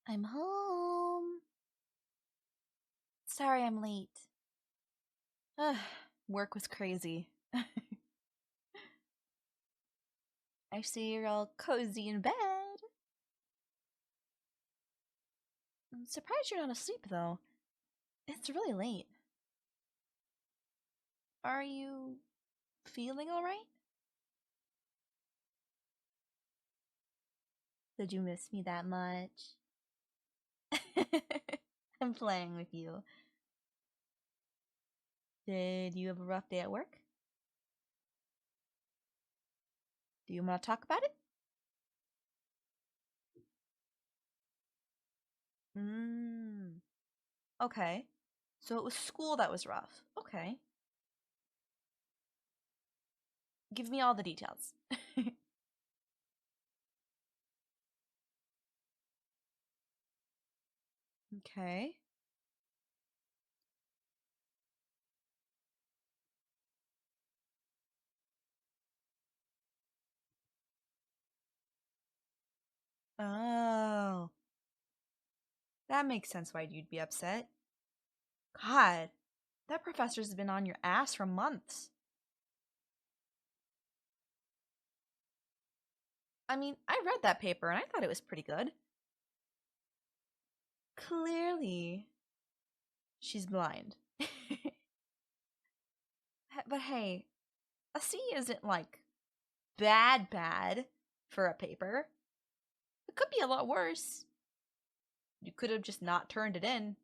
I'm home. Sorry I'm late. Ugh, work was crazy. I see you're all cozy in bed. I'm surprised you're not asleep, though. It's really late. Are you feeling alright? Did you miss me that much? I'm playing with you. Did you have a rough day at work? Do you want to talk about it? Mmm. Okay. So it was school that was rough. Okay. Give me all the details. Okay. Oh. That makes sense why you'd be upset. God, that professor's been on your ass for months. I mean, I read that paper and I thought it was pretty good. Clearly, she's blind. But hey, a C isn't like bad for a paper. It could be a lot worse. You could have just not turned it in.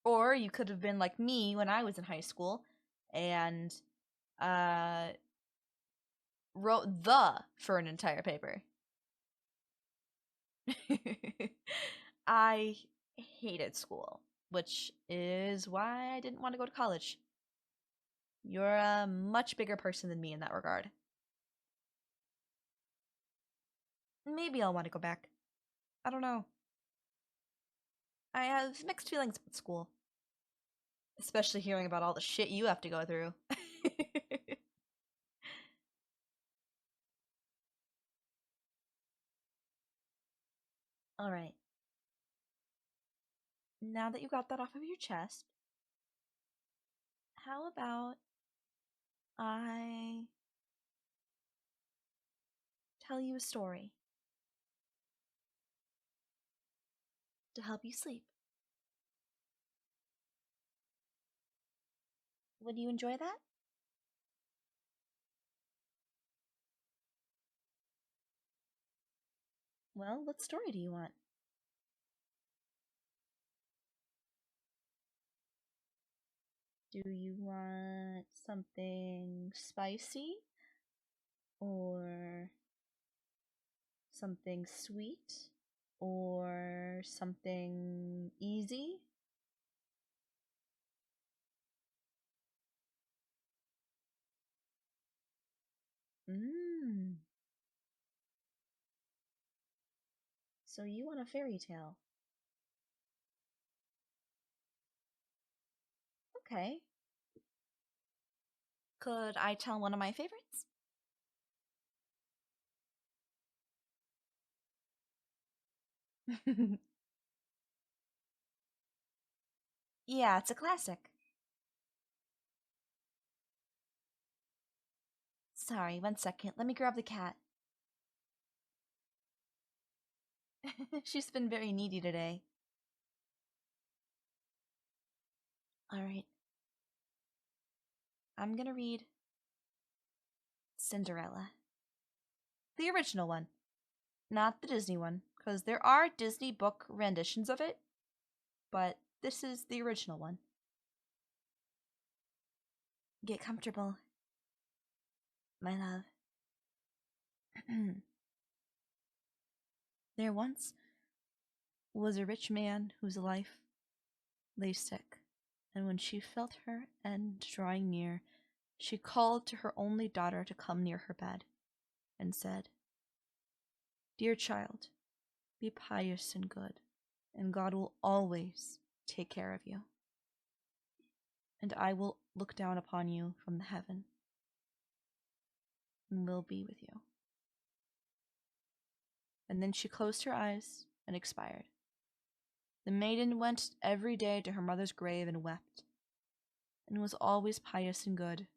Or you could have been like me when I was in high school and uh wrote the for an entire paper. I hated school, which is why I didn't want to go to college. You're a much bigger person than me in that regard. Maybe I'll want to go back. I don't know. I have mixed feelings about school, especially hearing about all the shit you have to go through. Alright, now that you got that off of your chest, how about I tell you a story to help you sleep? Would you enjoy that? Well, what story do you want? Do you want something spicy or something sweet or something easy? Mmm. So you want a fairy tale? Okay. Could I tell one of my favorites? Yeah, it's a classic. Sorry, 1 second. Let me grab the cat. She's been very needy today. Alright. I'm gonna read Cinderella. The original one, not the Disney one, because there are Disney book renditions of it, but this is the original one. Get comfortable, my love. There once was a rich man whose life lay sick, and when she felt her end drawing near, she called to her only daughter to come near her bed, and said, "Dear child, be pious and good, and God will always take care of you, and I will look down upon you from the heaven, and will be with you." and then she closed her eyes and expired. The maiden went every day to her mother's grave and wept, and was always pious and good.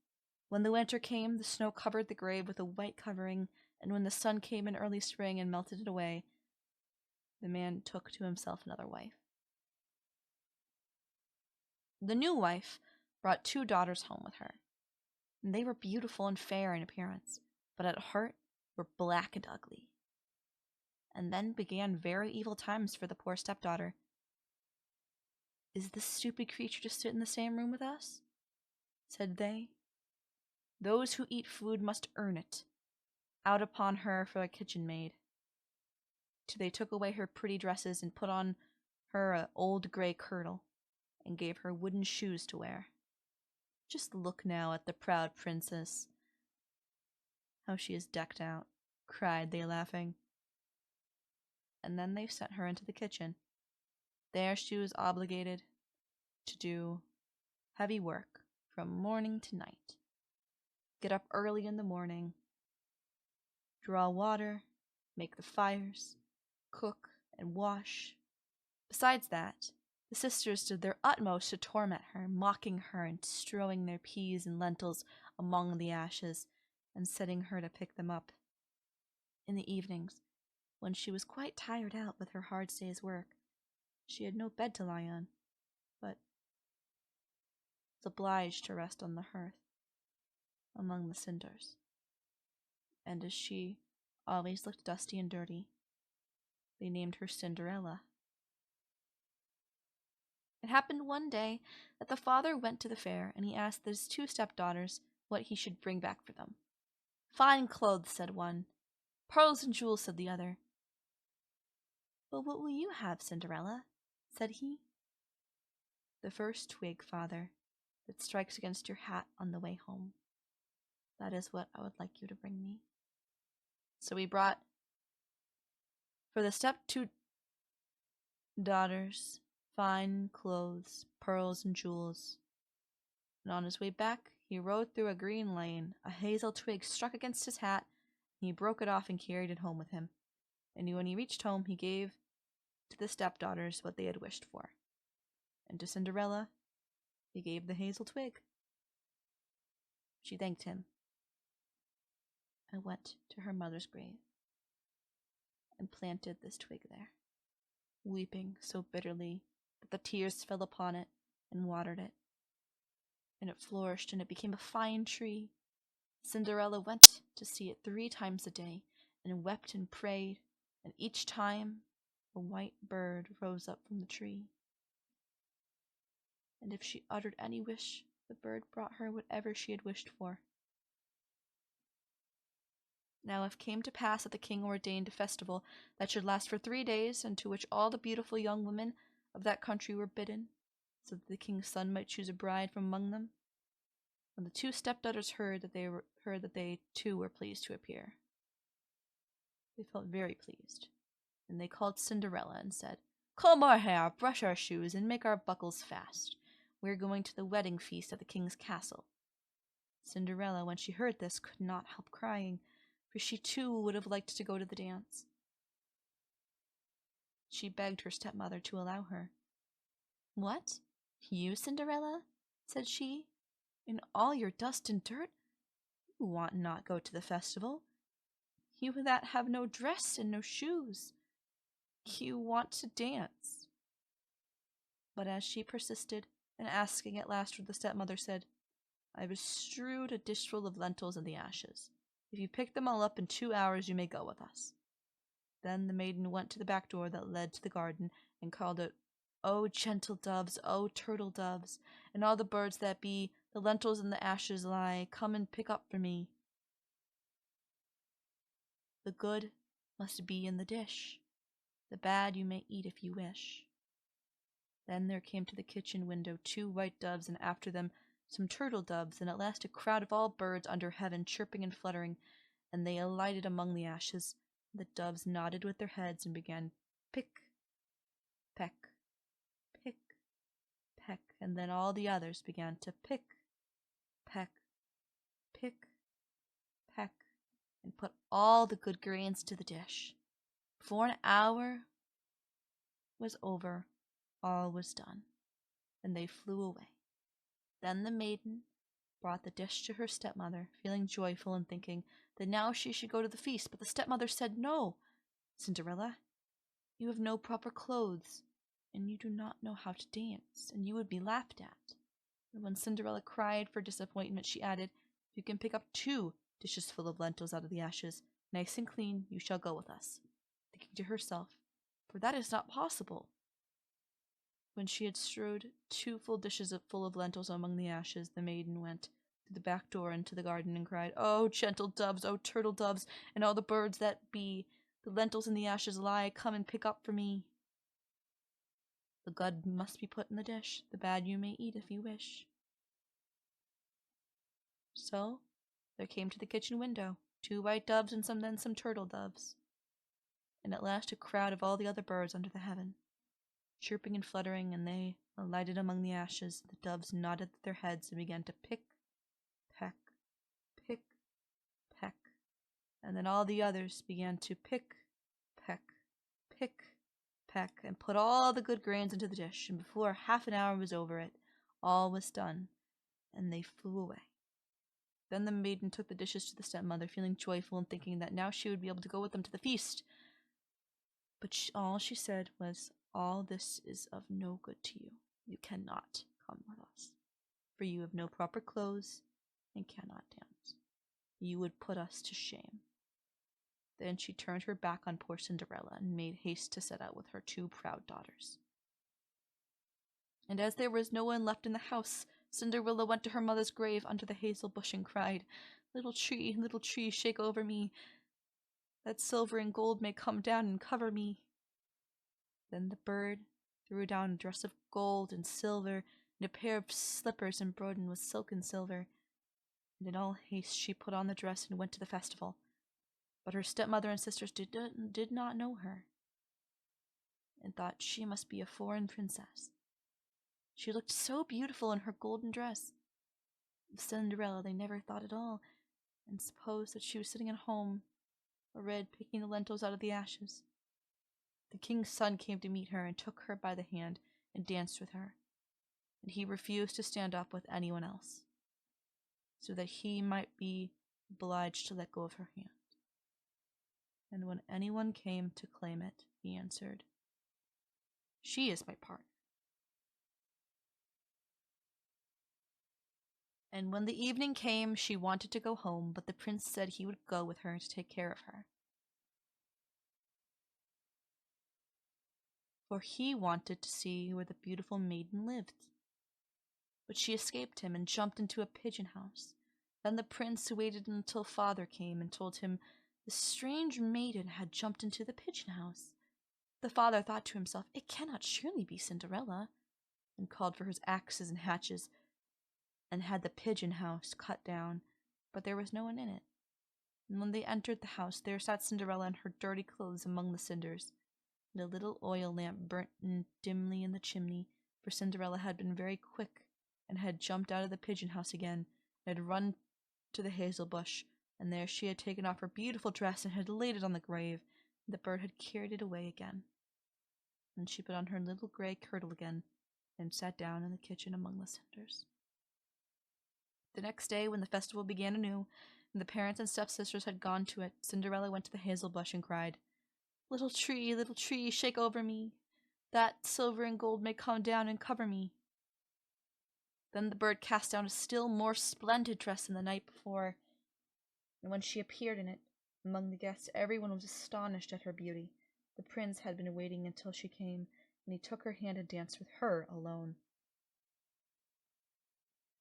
When the winter came, the snow covered the grave with a white covering, and when the sun came in early spring and melted it away, the man took to himself another wife. The new wife brought 2 daughters home with her, and they were beautiful and fair in appearance, but at heart were black and ugly. And then began very evil times for the poor stepdaughter. "Is this stupid creature to sit in the same room with us?" said they. "Those who eat food must earn it. Out upon her for a kitchen maid." So they took away her pretty dresses and put on her an old grey kirtle, and gave her wooden shoes to wear. "Just look now at the proud princess, how she is decked out," cried they, laughing. And then they sent her into the kitchen. There she was obligated to do heavy work from morning to night. Get up early in the morning, draw water, make the fires, cook and wash. Besides that, the sisters did their utmost to torment her, mocking her and strewing their peas and lentils among the ashes, and setting her to pick them up. In the evenings, when she was quite tired out with her hard day's work, she had no bed to lie on, but was obliged to rest on the hearth, among the cinders. And as she always looked dusty and dirty, they named her Cinderella. It happened one day that the father went to the fair, and he asked his 2 stepdaughters what he should bring back for them. "Fine clothes," said one. "Pearls and jewels," said the other. "But what will you have, Cinderella?" said he. "The first twig, father, that strikes against your hat on the way home. That is what I would like you to bring me." So he brought for the 2 daughters fine clothes, pearls, and jewels. And on his way back, he rode through a green lane. A hazel twig struck against his hat, and he broke it off and carried it home with him. And when he reached home, he gave to the stepdaughters what they had wished for. And to Cinderella, he gave the hazel twig. She thanked him and went to her mother's grave and planted this twig there, weeping so bitterly that the tears fell upon it and watered it. And it flourished, and it became a fine tree. Cinderella went to see it 3 times a day, and wept and prayed, and each time a white bird rose up from the tree. And if she uttered any wish, the bird brought her whatever she had wished for. Now it came to pass that the king ordained a festival that should last for 3 days, and to which all the beautiful young women of that country were bidden, so that the king's son might choose a bride from among them. When the 2 stepdaughters heard that they too were pleased to appear, they felt very pleased, and they called Cinderella and said, "Comb our hair, brush our shoes, and make our buckles fast. We are going to the wedding feast at the king's castle." Cinderella, when she heard this, could not help crying, for she too would have liked to go to the dance. She begged her stepmother to allow her. "What? You, Cinderella?" said she. "In all your dust and dirt? You want not go to the festival. You that have no dress and no shoes. You want to dance." But as she persisted, and asking at last what the stepmother said, "I have strewed a dishful of lentils in the ashes. If you pick them all up in 2 hours, you may go with us." Then the maiden went to the back door that led to the garden, and called out, "O gentle doves, O turtle doves, and all the birds that be, the lentils in the ashes lie, come and pick up for me. The good must be in the dish, the bad you may eat if you wish." Then there came to the kitchen window 2 white doves, and after them some turtle doves, and at last a crowd of all birds under heaven, chirping and fluttering, and they alighted among the ashes. The doves nodded with their heads and began pick, peck, pick, peck, and then all the others began to pick, peck, pick, peck, and put all the good grains into the dish. before an hour was over, all was done, and they flew away. Then the maiden brought the dish to her stepmother, feeling joyful and thinking that now she should go to the feast. But the stepmother said, "No, Cinderella, you have no proper clothes, and you do not know how to dance, and you would be laughed at." And when Cinderella cried for disappointment, she added, "If you can pick up 2 dishes full of lentils out of the ashes, nice and clean, you shall go with us," thinking to herself, "For that is not possible." When she had strewed 2 full dishes full of lentils among the ashes, the maiden went through the back door into the garden and cried, "O gentle doves, O turtle doves, and all the birds that be, the lentils in the ashes lie, come and pick up for me. The good must be put in the dish, the bad you may eat if you wish." So there came to the kitchen window 2 white doves and some turtle doves, and at last a crowd of all the other birds under the heaven, chirping and fluttering, and they alighted among the ashes. The doves nodded their heads and began to pick, peck, pick, peck, and then all the others began to pick, peck, pick, peck, and put all the good grains into the dish, and before half an hour was over it, all was done, and they flew away. Then the maiden took the dishes to the stepmother, feeling joyful and thinking that now she would be able to go with them to the feast. But all she said was, "All this is of no good to you. You cannot come with us, for you have no proper clothes and cannot dance. You would put us to shame." Then she turned her back on poor Cinderella and made haste to set out with her 2 proud daughters. And as there was no one left in the house, Cinderella went to her mother's grave under the hazel bush and cried, little tree, shake over me, that silver and gold may come down and cover me." Then the bird threw down a dress of gold and silver, and a pair of slippers embroidered with silk and silver, and in all haste she put on the dress and went to the festival. But her stepmother and sisters did not know her, and thought she must be a foreign princess. She looked so beautiful in her golden dress. Of Cinderella they never thought at all, and supposed that she was sitting at home, already picking the lentils out of the ashes. The king's son came to meet her and took her by the hand and danced with her, and he refused to stand up with anyone else, so that he might be obliged to let go of her hand. And when anyone came to claim it, he answered, "She is my partner." And when the evening came, she wanted to go home, but the prince said he would go with her to take care of her, for he wanted to see where the beautiful maiden lived. But she escaped him and jumped into a pigeon house. Then the prince waited until father came and told him the strange maiden had jumped into the pigeon house. The father thought to himself, "It cannot surely be Cinderella," and called for his axes and hatchets, and had the pigeon house cut down, but there was no one in it. And when they entered the house, there sat Cinderella in her dirty clothes among the cinders, and a little oil lamp burnt dimly in the chimney, for Cinderella had been very quick, and had jumped out of the pigeon house again, and had run to the hazel bush, and there she had taken off her beautiful dress and had laid it on the grave, and the bird had carried it away again. And she put on her little grey kirtle again, and sat down in the kitchen among the cinders. The next day, when the festival began anew, and the parents and stepsisters had gone to it, Cinderella went to the hazel bush and cried, little tree, shake over me, that silver and gold may come down and cover me." Then the bird cast down a still more splendid dress than the night before, and when she appeared in it among the guests, everyone was astonished at her beauty. The prince had been waiting until she came, and he took her hand and danced with her alone.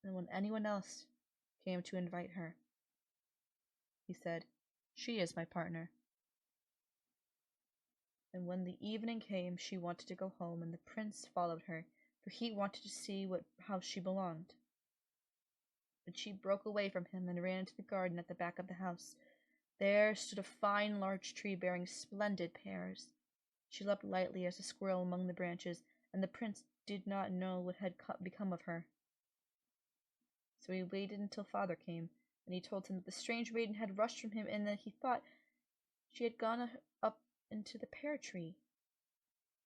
And when anyone else came to invite her, he said, "She is my partner." And when the evening came, she wanted to go home, and the prince followed her, for he wanted to see what house she belonged. But she broke away from him and ran into the garden at the back of the house. There stood a fine large tree bearing splendid pears. She leapt lightly as a squirrel among the branches, and the prince did not know what had become of her. So he waited until father came, and he told him that the strange maiden had rushed from him, and that he thought she had gone up into the pear tree.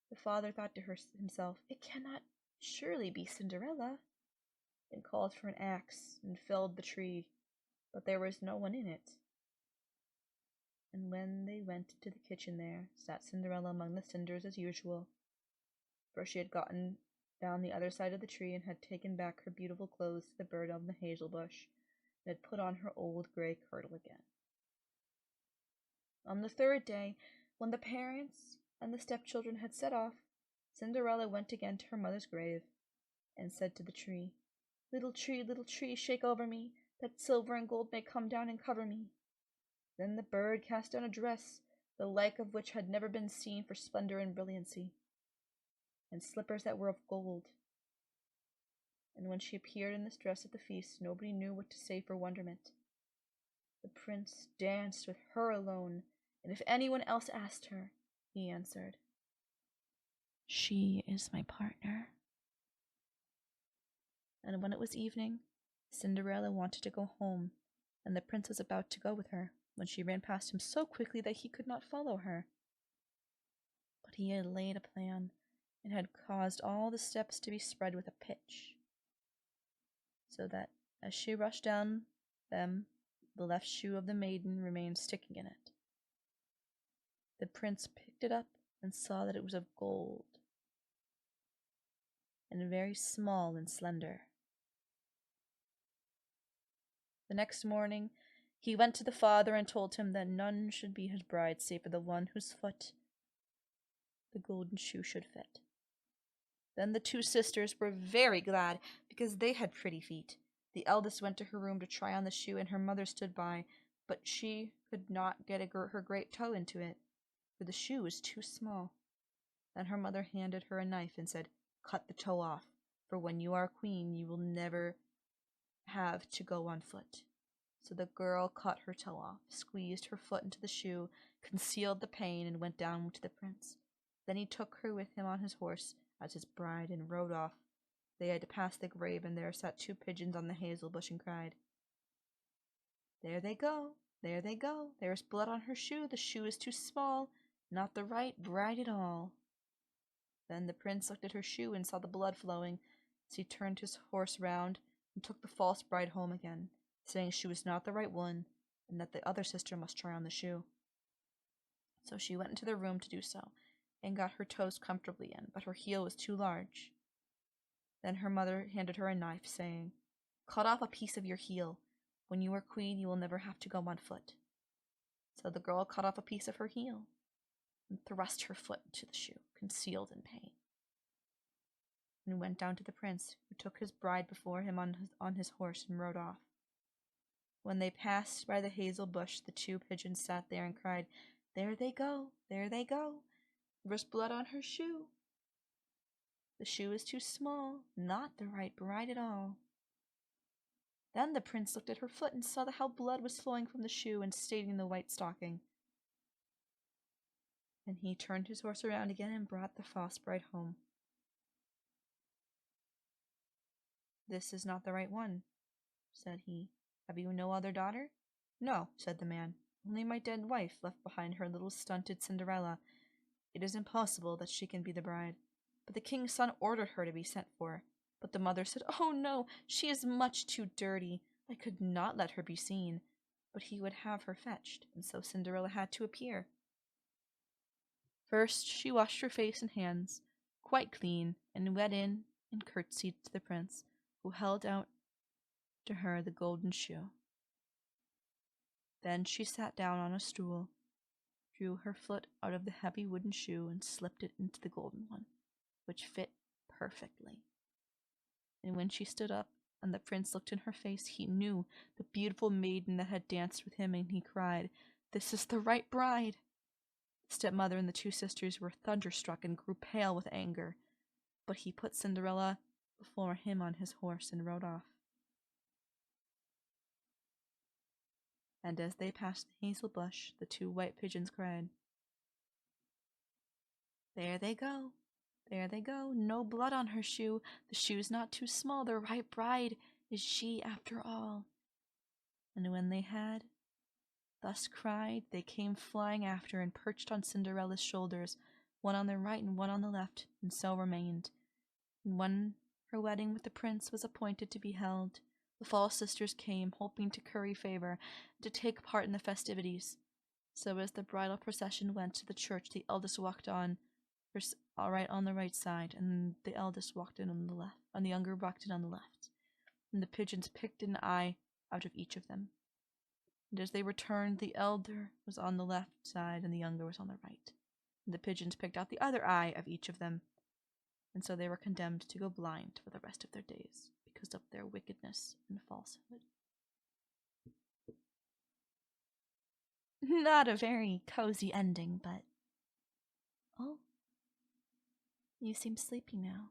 The father thought to himself, "It cannot surely be Cinderella," and called for an axe and felled the tree, but there was no one in it. And when they went to the kitchen, there sat Cinderella among the cinders as usual, for she had gotten down the other side of the tree and had taken back her beautiful clothes to the bird on the hazel bush, and had put on her old grey kirtle again. On the third day, when the parents and the stepchildren had set off, Cinderella went again to her mother's grave, and said to the tree, little tree, shake over me, that silver and gold may come down and cover me." Then the bird cast down a dress, the like of which had never been seen for splendor and brilliancy, and slippers that were of gold. And when she appeared in this dress at the feast, nobody knew what to say for wonderment. The prince danced with her alone, and if anyone else asked her, he answered, "She is my partner." And when it was evening, Cinderella wanted to go home, and the prince was about to go with her, when she ran past him so quickly that he could not follow her. But he had laid a plan, and had caused all the steps to be spread with a pitch, so that as she rushed down them, the left shoe of the maiden remained sticking in it. The prince picked it up and saw that it was of gold, and very small and slender. The next morning he went to the father and told him that none should be his bride save for the one whose foot the golden shoe should fit. Then the two sisters were very glad, because they had pretty feet. The eldest went to her room to try on the shoe, and her mother stood by, but she could not get her great toe into it, for the shoe was too small. Then her mother handed her a knife and said, "Cut the toe off, for when you are queen you will never have to go on foot." So the girl cut her toe off, squeezed her foot into the shoe, concealed the pain, and went down to the prince. Then he took her with him on his horse as his bride and rode off. They had to pass the grave, and there sat two pigeons on the hazel bush and cried, "There they go, there they go, there is blood on her shoe, the shoe is too small, not the right bride at all." Then the prince looked at her shoe and saw the blood flowing, so he turned his horse round and took the false bride home again, saying she was not the right one, and that the other sister must try on the shoe. So she went into the room to do so, and got her toes comfortably in, but her heel was too large. Then her mother handed her a knife, saying, "Cut off a piece of your heel. When you are queen you will never have to go on foot." So the girl cut off a piece of her heel, and thrust her foot into the shoe, concealed in pain, and went down to the prince, who took his bride before him on his horse and rode off. When they passed by the hazel bush, the two pigeons sat there and cried, "There they go, there they go, there was blood on her shoe. The shoe is too small, not the right bride at all." Then the prince looked at her foot and saw how blood was flowing from the shoe and staining the white stocking. And he turned his horse around again and brought the false bride home. "This is not the right one," said he. "Have you no other daughter?" "No," said the man, "only my dead wife left behind her little stunted Cinderella. It is impossible that she can be the bride. But the king's son ordered her to be sent for. But the mother said, 'Oh no, she is much too dirty. I could not let her be seen.' But he would have her fetched, and so Cinderella had to appear. First she washed her face and hands, quite clean, and went in and curtsied to the prince, who held out to her the golden shoe. Then she sat down on a stool, drew her foot out of the heavy wooden shoe, and slipped it into the golden one, which fit perfectly. And when she stood up, and the prince looked in her face, he knew the beautiful maiden that had danced with him, and he cried, "This is the right bride!" The stepmother and the two sisters were thunderstruck and grew pale with anger, but he put Cinderella before him on his horse and rode off. And as they passed the hazel bush, the two white pigeons cried, "There they go, there they go, no blood on her shoe, the shoe's not too small, the right bride is she after all." And when they had thus cried, they came flying after and perched on Cinderella's shoulders, one on the right and one on the left, and so remained. And when her wedding with the prince was appointed to be held, the false sisters came, hoping to curry favor and to take part in the festivities. So as the bridal procession went to the church, the eldest walked on the right side, and the eldest walked in on the left, and the younger walked in on the left. And the pigeons picked an eye out of each of them. And as they returned, the elder was on the left side, and the younger was on the right. And the pigeons picked out the other eye of each of them, and so they were condemned to go blind for the rest of their days because of their wickedness and falsehood. Not a very cozy ending, but... Oh, you seem sleepy now.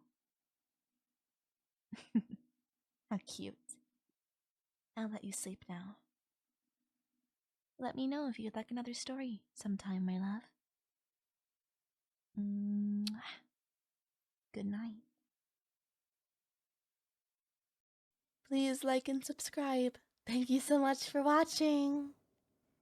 How cute. I'll let you sleep now. Let me know if you'd like another story sometime, my love. Good night. Please like and subscribe. Thank you so much for watching.